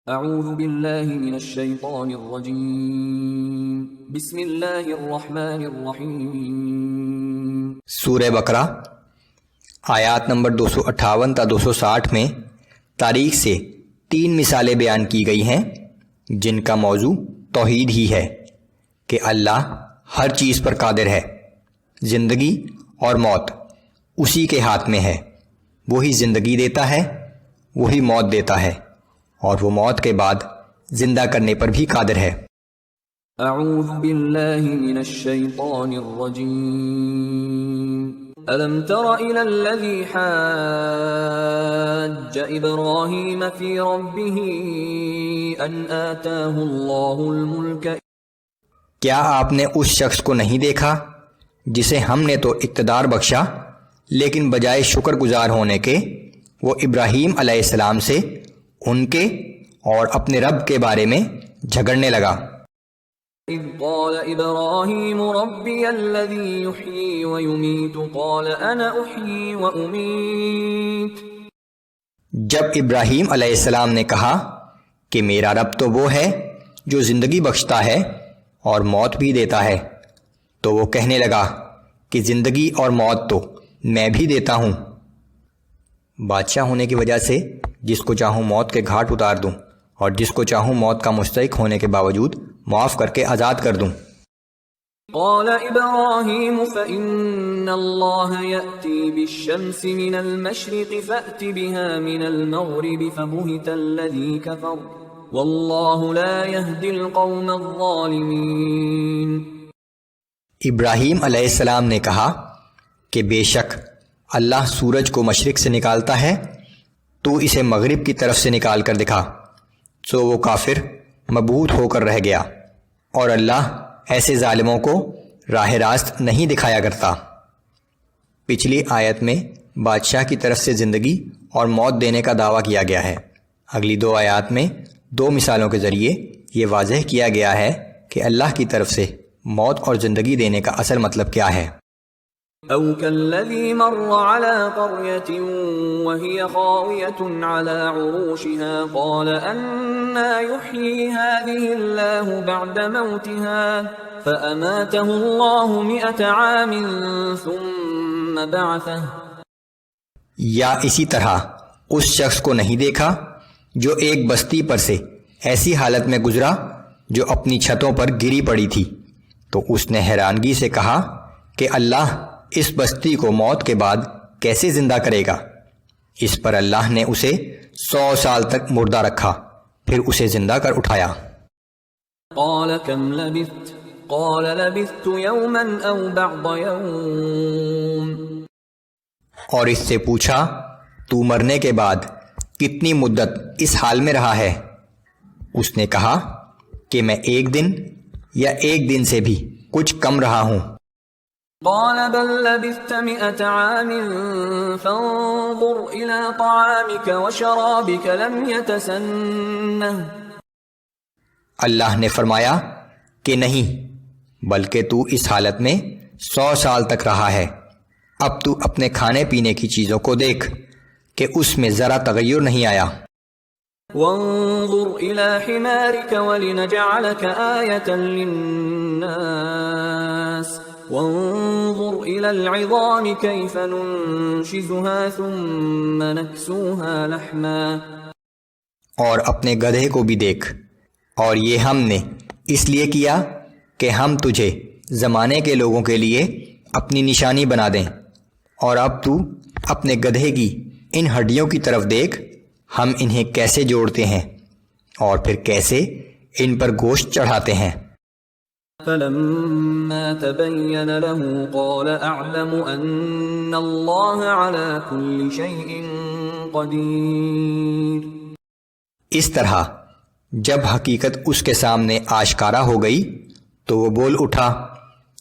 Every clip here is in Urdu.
اعوذ باللہ من الشیطان الرجیم بسم اللہ الرحمن الرحیم۔ سورہ بقرہ آیات نمبر 258 تا 260 میں تاریخ سے 3 مثالیں بیان کی گئی ہیں جن کا موضوع توحید ہی ہے کہ اللہ ہر چیز پر قادر ہے، زندگی اور موت اسی کے ہاتھ میں ہے، وہی زندگی دیتا ہے، وہی موت دیتا ہے، اور وہ موت کے بعد زندہ کرنے پر بھی قادر ہے۔ اعوذ باللہ من الشیطان الرجیم۔ الم تر الى الذی حاج ابراہیم فی ربہ ان آتاہ اللہ الملک۔ کیا آپ نے اس شخص کو نہیں دیکھا جسے ہم نے تو اقتدار بخشا، لیکن بجائے شکر گزار ہونے کے وہ ابراہیم علیہ السلام سے ان کے اور اپنے رب کے بارے میں جھگڑنے لگا۔ اذ قال ابراہیم ربی الذی یحیی ویمیت قال انا احیی وامیت۔ جب ابراہیم علیہ السلام نے کہا کہ میرا رب تو وہ ہے جو زندگی بخشتا ہے اور موت بھی دیتا ہے، تو وہ کہنے لگا کہ زندگی اور موت تو میں بھی دیتا ہوں، بادشاہ ہونے کی وجہ سے جس کو چاہوں موت کے گھاٹ اتار دوں اور جس کو چاہوں موت کا مستحق ہونے کے باوجود معاف کر کے آزاد کر دوں۔ قال ابراہیم فإن اللہ یأتی بالشمس من المشرق فأت بها من المغرب فبہت الذی کفر واللہ لا یہدی القوم الظالمین۔ ابراہیم علیہ السلام نے کہا کہ بے شک اللہ سورج کو مشرق سے نکالتا ہے، تو اسے مغرب کی طرف سے نکال کر دکھا، تو وہ کافر مبہوت ہو کر رہ گیا، اور اللہ ایسے ظالموں کو راہ راست نہیں دکھایا کرتا۔ پچھلی آیت میں بادشاہ کی طرف سے زندگی اور موت دینے کا دعویٰ کیا گیا ہے، اگلی 2 آیات میں 2 مثالوں کے ذریعے یہ واضح کیا گیا ہے کہ اللہ کی طرف سے موت اور زندگی دینے کا اصل مطلب کیا ہے۔ او كالذي مر على قرية وهي خاوية على عروشها قال أنى يحيي هذه الله بعد موتها فأماته الله 100 عام ثم بعثه۔ یا اسی طرح اس شخص کو نہیں دیکھا جو ایک بستی پر سے ایسی حالت میں گزرا جو اپنی چھتوں پر گری پڑی تھی، تو اس نے حیرانگی سے کہا کہ اللہ اس بستی کو موت کے بعد کیسے زندہ کرے گا؟ اس پر اللہ نے اسے 100 سال تک مردہ رکھا، پھر اسے زندہ کر اٹھایا۔ قال كم لبثت قال لبثت يوما او بعض يوم۔ اور اس سے پوچھا تو مرنے کے بعد کتنی مدت اس حال میں رہا ہے؟ اس نے کہا کہ میں 1 دن یا 1 دن سے بھی کچھ کم رہا ہوں۔ قال بل لبثت 100 عام فانظر إلى طعامك وشرابك لم يتسنه۔ اللہ نے فرمایا کہ نہیں، بلکہ تو اس حالت میں 100 سال تک رہا ہے، اب تو اپنے کھانے پینے کی چیزوں کو دیکھ کہ اس میں ذرا تغیر نہیں آیا۔ وانظر إلى حمارك ولنجعلك آية للناس وانظر إلى العظام كيف ننشزها ثم نكسوها لحما۔ اور اپنے گدھے کو بھی دیکھ، اور یہ ہم نے اس لیے کیا کہ ہم تجھے زمانے کے لوگوں کے لیے اپنی نشانی بنا دیں، اور اب تو اپنے گدھے کی ان ہڈیوں کی طرف دیکھ، ہم انہیں کیسے جوڑتے ہیں اور پھر کیسے ان پر گوشت چڑھاتے ہیں۔ فلما تبين له قال اعلم ان الله على كل شيء قدير۔ اس طرح جب حقیقت اس کے سامنے آشکارا ہو گئی تو وہ بول اٹھا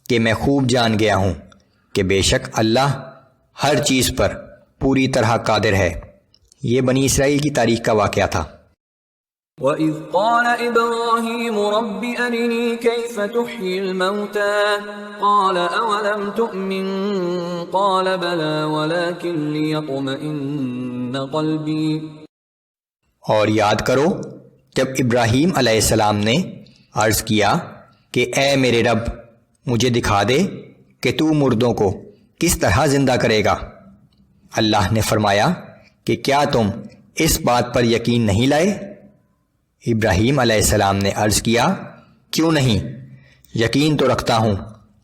کہ میں خوب جان گیا ہوں کہ بے شک اللہ ہر چیز پر پوری طرح قادر ہے۔ یہ بنی اسرائیل کی تاریخ کا واقعہ تھا۔ وَإِذْ قَالَ إِبْرَاهِيمُ رَبِّ أَرِنِي كَيْفَ تُحْيِي الْمَوْتَى قَالَ أَوَلَمْ تُؤْمِنْ قَالَ بَلَى وَلَكِنْ لِيَطْمَئِنَّ قَلْبِي۔ اور یاد کرو جب ابراہیم علیہ السلام نے عرض کیا کہ اے میرے رب مجھے دکھا دے کہ تو مردوں کو کس طرح زندہ کرے گا، اللہ نے فرمایا کہ کیا تم اس بات پر یقین نہیں لائے؟ ابراہیم علیہ السلام نے عرض کیا کیوں نہیں، یقین تو رکھتا ہوں،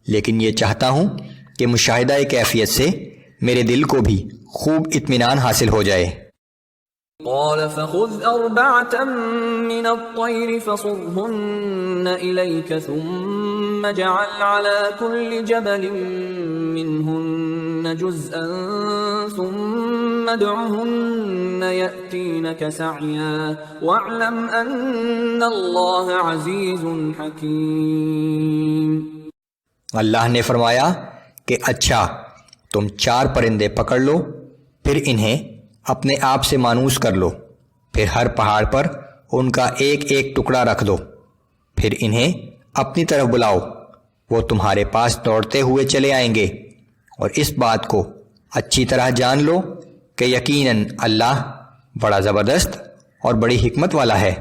لیکن یہ چاہتا ہوں کہ مشاہدہ کیفیت سے میرے دل کو بھی خوب اطمینان حاصل ہو جائے۔ قال فخذ أربعة من الطير فصرهن إليك ثم اجعل على كل جبل منهن جزءا ثم ادعهن يأتينك سعيا واعلم أن الله عزيز حكيم۔ اللہ نے فرمایا کہ اچھا تم 4 پرندے پکڑ لو، پھر انہیں اپنے آپ سے مانوس کر لو، پھر ہر پہاڑ پر ان کا ایک ایک ٹکڑا رکھ دو، پھر انہیں اپنی طرف بلاؤ، وہ تمہارے پاس دوڑتے ہوئے چلے آئیں گے، اور اس بات کو اچھی طرح جان لو کہ یقیناً اللہ بڑا زبردست اور بڑی حکمت والا ہے۔